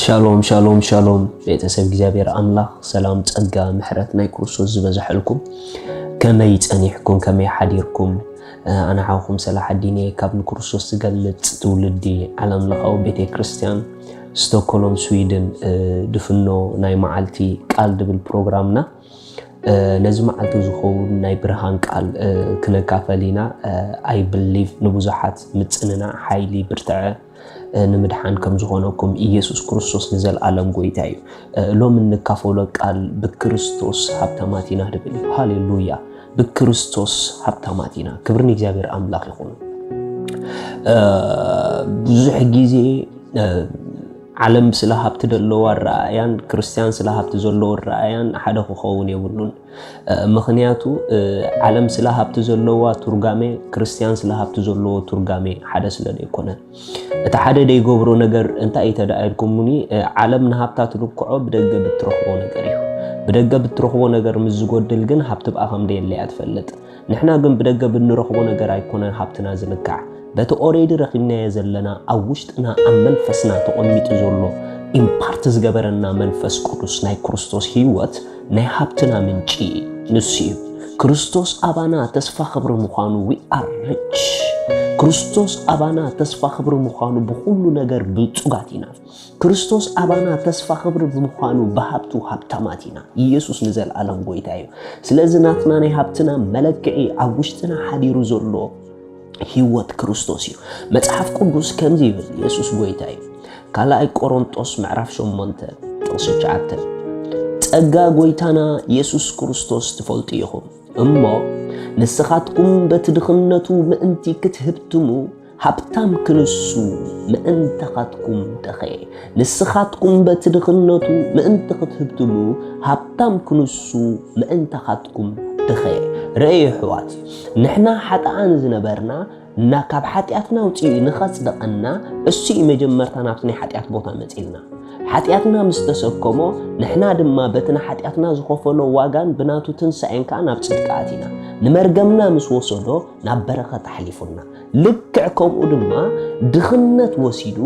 ሻሎም ሻሎም ሻሎም ቤተሰብ እግዚአብሔር አምላክ ሰላም ጸጋ ምሕረት ናይ ክርስቶስ ዝበዛሕልኩም ከመይ ጸኒሕኩም ከመይ ሓዲርኩም አና ሓውኩም ሰላሕ ዲኔ ካብ ክርስቶስ ዝገልጽ ትውልዲ ዓለም ለኻው ቤተ ክርስቲያን ስቶክሆልም ስዊድን ድፍኖ ናይ መዓልቲ ቃል ድብል ፕሮግራምና ነዚ መዓልቲ ዝኸውን ናይ ብርሃን ቃል ክነካፈሊና አይ ቢሊቭ ንብዙሓት ምጽንና ሓይሊ ብርትዐ ንምድሓን ከም ዝኾነኩም ኢየሱስ ክርስቶስ ንዘለዓለም ጎይታ እዩ ሎም ንካፈሎ ቃል ብክርስቶስ ሃብታማቲና ድብል ሃሌሉያ ብክርስቶስ ሃብታማቲና ክብርን እግዚአብሔር አምላክ ይኹን ብዙሕ ጊዜ ዓለም ስለ ሃብት ደለዋ ራእያን ክርስቲያን ስለ ሃብት ዘለዎ ራእያን ሓደ ክኸውን የብሉን ምኽንያቱ ዓለም ስለ ሃብት ዘለዋ ቱርጋሜ ክርስቲያን ስለ ሃብት ዘለዎ ቱርጋሜ ሓደ ስለ ዘይኮነ እቲ ሓደ ደይገብሮ ነገር እንታይ ተዳኣልኩምኒ ዓለም ንሃብታት ልክዖ ብደገ ብትረኽቦ ነገር እዩ ብደገ ብትረኽቦ ነገር ምስ ዝጎድል ግን ሃብት በኣ ከም ደየለያ ትፈልጥ ንሕና ግን ብደገ ብንረኽቦ ነገር ኣይኮነን ሃብትና ዝልክዕ በቲ ኦሬዲ ረኺብናዮ ዘለና ኣብ ውሽጥና ኣብ መንፈስና ተቐሚጡ ዘሎ ኢምፓርት ዝገበረና መንፈስ ቅዱስ ናይ ክርስቶስ ህይወት ናይ ሃብትና ምንጪ ንሱ እዩ ክርስቶስ አባና ተስፋ ክብሪ ምዃኑ we are rich ክርስቶስ አባና ተስፋ ክብሪ ምዃኑ ብኩሉ ነገር ብልጹጋት ኢና ክርስቶስ አባና ተስፋ ክብሪ ምዃኑ በሃብቱ ሃብታማት ኢና ኢየሱስ ንዘለዓለም ጎይታ እዩ ስለዚ ናትና ናይ ሃብትና መለክዒ ኣብ ውሽጥና ሓዲሩ ዘሎ ህይወት ክርስቶስ እዩ መጽሐፍ ቅዱስ ከምዚ ይብል ኢየሱስ ጎይታ እዩ ካልኣይ ቆሮንጦስ ምዕራፍ 8 ጥቕሲ 9 ጸጋ ጎይታና ኢየሱስ ክርስቶስ ትፈልጡ ኢኹም እሞ ንስኻትኩም በትድኽነቱ ምእንቲ ክትህብትሙ ሃብታም ክንሱ ምእንተኻትኩም ደኸ ንስኻትኩም በትድኽነቱ ምእንቲ ክትህብትሙ ሃብታም ክንሱ ምእንተኻትኩም ደኸ ረእይ ሕዋት ንሕና ሓጣን ዝነበርና እና ካብ ሓጢአትና ውጪ ንኸጽደቐና እሱ መጀመርታ ናብቲ ናይ ሓጢአት ቦታ መጺልና ሓጢአትና ምስ ተሰከሞ ንሕና ድማ በትና ሓጢአትና ዝኸፈሎ ዋጋን ብናቱ ትንሳኤን ከዓ ናብ ጽድቂ ኣቲና ንመርገምና ምስ ወሰዶ ናብ በረኸት ሓሊፉና ልክዕ ከምኡ ድማ ድኽነት ወሲዱ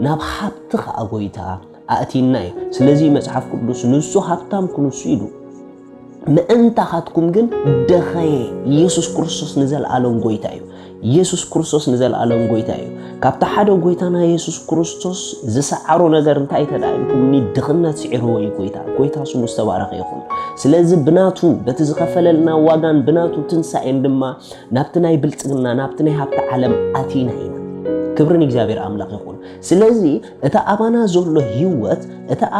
ናብ ሃብቲ ከዓ ጎይታ ኣእቲና እዩ ስለዚ መጽሐፍ ቅዱስ ንሱ ሃብታም ክንሱ ኢሉ ምእንታኻትኩም ግን ደኸየ ኢየሱስ ክርስቶስ ንዘለዓለም ጎይታ እዩ ኢየሱስ ክርስቶስ ንዘለዓለም ጎይታ እዩ ካብታ ሓደ ጎይታና ኢየሱስ ክርስቶስ ዝሰዓሮ ነገር እንታይ ተዳኢልኩም ድኽነት ስዒርዎ እዩ ጎይታ ስሙ ዝተባረኸ ይኹን ስለዚ ብናቱ በቲ ዝኸፈለልና ዋጋን ብናቱ ትንሳኤን ድማ ናብቲ ናይ ብልጽግና ናብቲ ናይ ሃብቲ ዓለም ኣቲና ኢና ክብርን እግዚአብሔር አምላክ ይኹን ስለዚ እታ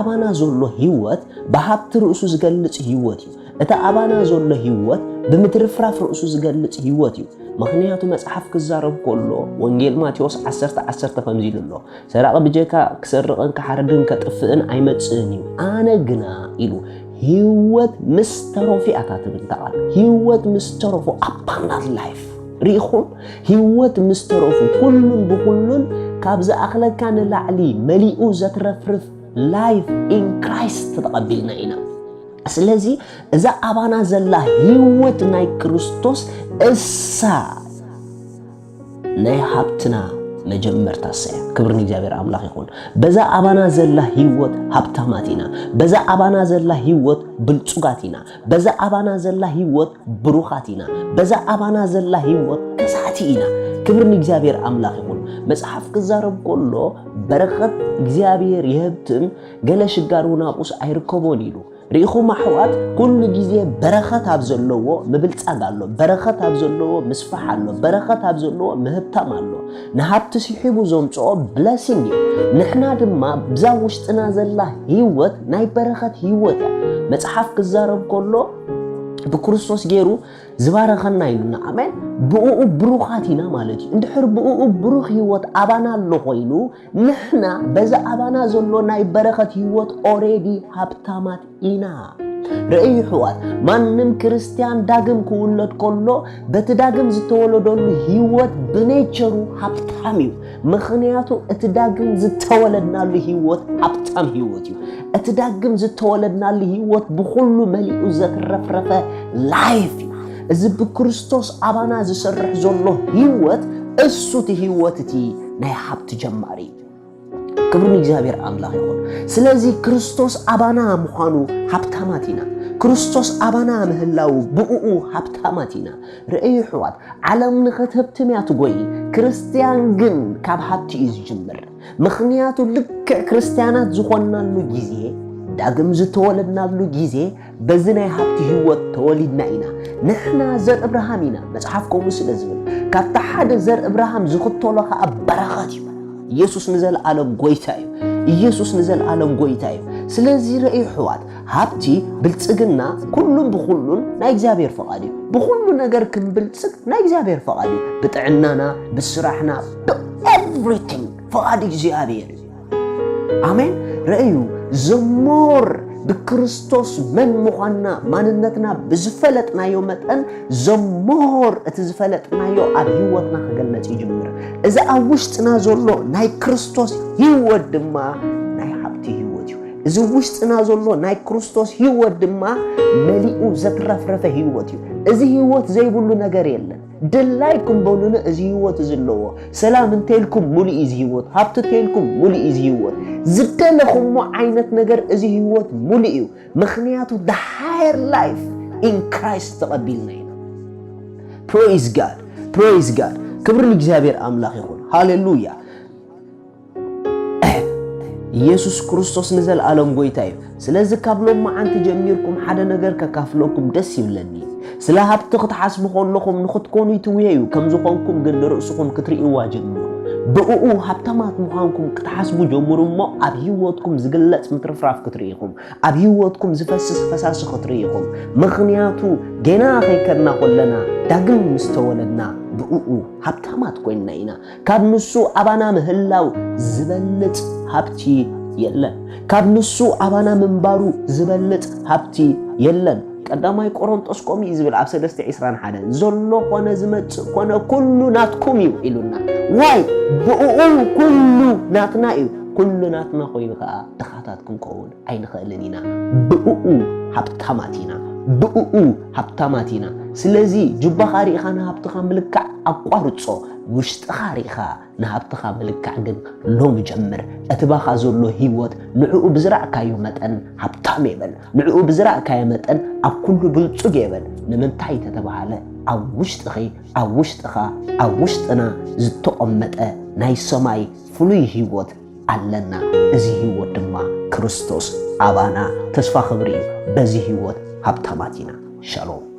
አባና ዘሎ ህይወት በሃብቲ ርእሱ ዝገልጽ ህይወት እዩ እታ አባና ዘሎ ህይወት ብምትርፍራፍ ርእሱ ዝገልጽ ህይወት እዩ ምኽንያቱ መጽሐፍ ክዛረብ ከሎ ወንጌል ማቴዎስ 10:10 ከምዚ ኢሉሎ ሰራቕ ብጀካ ክሰርቕን ክሓርድን ከጥፍእን ኣይመጽእን እዩ ኣነ ግና ኢሉ ህይወት ምስ ተረፊኣታ ትብል ተቓል ህይወት ምስ ተረፉ abundant life ሪኹም ህይወት ምስ ተረፉ ኩሉን ብኩሉን ካብ ዝኣኽለካ ንላዕሊ መሊኡ ዘትረፍርፍ ላይፍ ኢን ክራይስት ተቐቢልና ኢና ስለዚ እዛ አባና ዘላ ህይወት ናይ ክርስቶስ እሳ ናይ ሃብትና መጀመርታ ሰያ ክብርን እግዚአብሔር አምላክ ይኹን በዛ አባና ዘላ ህይወት ሃብታማቲና በዛ አባና ዘላ ህይወት ብልጹጋቲና በዛ አባና ዘላ ህይወት ብሩኻቲና በዛ አባና ዘላ ህይወት ከሳቲና ክብርን እግዚአብሔር አምላክ ይኹን መጽሐፍ ክዛረብ ከሎ በረኸት እግዚአብሔር ይህብትም ገለ ሽጋሩና ቁስ አይርከቦን ኢሉ ሪኹም ኣሕዋት ኩሉ ግዜ በረኸት ኣብ ዘለዎ ምብልጻግ ኣሎ በረኸት ኣብ ዘለዎ ምስፋሕ ኣሎ በረኸት ኣብ ዘለዎ ምህብታም ኣሎ ንሃብቲ ሲሒቡ ዘምጽኦ ብለሲንግ እዩ ንሕና ድማ ብዛ ውሽጥና ዘላ ህይወት ናይ በረኸት ህይወት እያ መጽሐፍ ክዛረብ ከሎ ብክርስቶስ ገይሩ ዝባረኸና ኢሉና ኣሜን ብኡኡ ብሩኻት ኢና ማለት እዩ እንድሕር ብኡኡ ብሩኽ ህይወት አባና ኣሎ ኮይኑ ንሕና በዛ አባና ዘሎ ናይ በረኸት ህይወት ኦሬዲ ሃብታማት ኢና ረእይ ሕዋት ማንም ክርስቲያን ዳግም ክውለድ ከሎ በቲ ዳግም ዝተወለደሉ ህይወት ብኔቸሩ ሃብታም እዩ ምኽንያቱ እቲ ዳግም ዝተወለድናሉ ህይወት ሃብታም ህይወት እዩ እቲ ዳግም ዝተወለድናሉ ህይወት ብኩሉ መሊኡ ዘትረፍረፈ ላይፍ እዩ እዚ ብክርስቶስ አባና ዝሰርሕ ዘሎ ህይወት እሱ እቲ ህይወት እቲ ናይ ሃብቲ ጀማሪ ክብርን እግዚአብሔር አምላኽ ይኹን ስለዚህ ክርስቶስ አባና ምዃኑ ሃብታማት ኢና ክርስቶስ አባና ምህላው ብኡኡ ሃብታማት ኢና ርእዩ ሕዋት ዓለም ንኽትህብትም እያ ትጎይ ክርስቲያን ግን ካብ ሃብቲ እዩ ዝጅምር ምኽንያቱ ልክዕ ክርስቲያናት ዝኾንናሉ ጊዜ ዳግም ዝተወለድናሉ ጊዜ በዚ ናይ ሃብቲ ህይወት ተወሊድና ኢና ንሕና ዘር እብርሃም ኢና መጽሓፍ ከምኡ ስለ ዝብል ካብታ ሓደ ዘር እብርሃም ዝኽተሎ ከዓ በረኸት እዩ ኢየሱስ ንዘለዓለም ጎይታ እዩ ኢየሱስ ንዘለዓለም ጎይታ እዩ ስለዚ ርእዩ ሕዋት ሃብቲ ብልጽግና ኩሉን ብኩሉን ናይ እግዚአብሔር ፈቃድ እዩ ብኩሉ ነገር ክንብልጽግ ናይ እግዚአብሔር ፈቃድ እዩ ብጥዕናና ብስራሕና everything ፈቃድ እግዚአብሔር አሜን ርእዩ ዘሞር بكريستوس من مخنا ماننتنا بزفلتنا يوم متن زمور اتزفلتنا يو أبيوتنا خجلت يجمر إذا أوشتنا زلوا ناي كريستوس يود ما ناي حبتي يوديو إذا وشتنا زلوا ناي كريستوس يود ما مليء زترفرفه يوديو إذا يود زي بقولوا نجاريلا دلايكم بقولنا إذا يود زلوا سلام انتلكم مولي إذا يود حبت تلكم مولي إذا يود زدلكم مو عينت نجار إذا يود مولي مخنياتو the higher life in Christ تقبلنا praise God كبر الإجابير أملاك يقول هاليلويا ኢየሱስ ክርስቶስ ንዘል ዓለም ጎይታዩ ስለዚህ ካብሎም ማዓንቲ ጀሚርኩም ሓደ ነገር ከካፍለኩም ደስ ይብለኒ ስለ ሃብቲ ክትሓስቡ ከለኹም ንኽትኮኑ ይትውየዩ ከም ዝኾንኩም ግን ርእስኩም ክትርእይዋ ጀምሩ ብኡኡ ሃብታማት ምዃንኩም ክትሓስቡ ጀምሩ እሞ ኣብ ህይወትኩም ዝግለጽ ምትርፍራፍ ክትርእይኹም ኣብ ህይወትኩም ዝፈስስ ፈሳሲ ክትርእይኹም ምኽንያቱ ገና ከይከድና ከለና ዳግም ምስተወለድና ብኡኡ ሃብታማት ኮይንና ኢና ካብ ንሱ ኣባና ምህላው ዝበልጽ ሃብቲ የለን ካብ ንሱ ኣባና ምንባሩ ዝበልጽ ሃብቲ የለን ቀዳማይ ቆሮንጦስ ቆሚ ዝብል ኣብ 3:21 ዘሎ ኮነ ዝመጽእ ኮነ ኩሉ ናትኩም እዩ ኢሉና ዋይ ብኡኡ ኩሉ ናትና እዩ ኩሉ ናትና ኮይኑ ከዓ ድኻታትኩም ከውን ኣይንኽእልን ኢና ብኡኡ ሃብታማት ኢና ስለዚ ጅባ ኻሪኻ ንሃብትኻ ምልክዕ ኣቋርጾ ውሽጢ ኻሪኻ ንሃብትኻ ምልክዕ ግን ሎም ጀምር እትባኻ ዘሎ ህይወት ንዕኡ ብዝራእካዮ መጠን ሃብታም ይበል ንዕኡ ብዝራእካዮ መጠን ኣብ ኩሉ ብልጹግ ይበል ንምንታይ ተተባሃለ ኣብ ውሽጥኻ ኣብ ውሽጥና ዝተቐመጠ ናይ ሰማይ ፍሉይ ህይወት ኣለና እዚ ህይወት ድማ ክርስቶስ ኣባና ተስፋ ክብሪ በዚ ህይወት ሃብታማት ኢና ሻሎም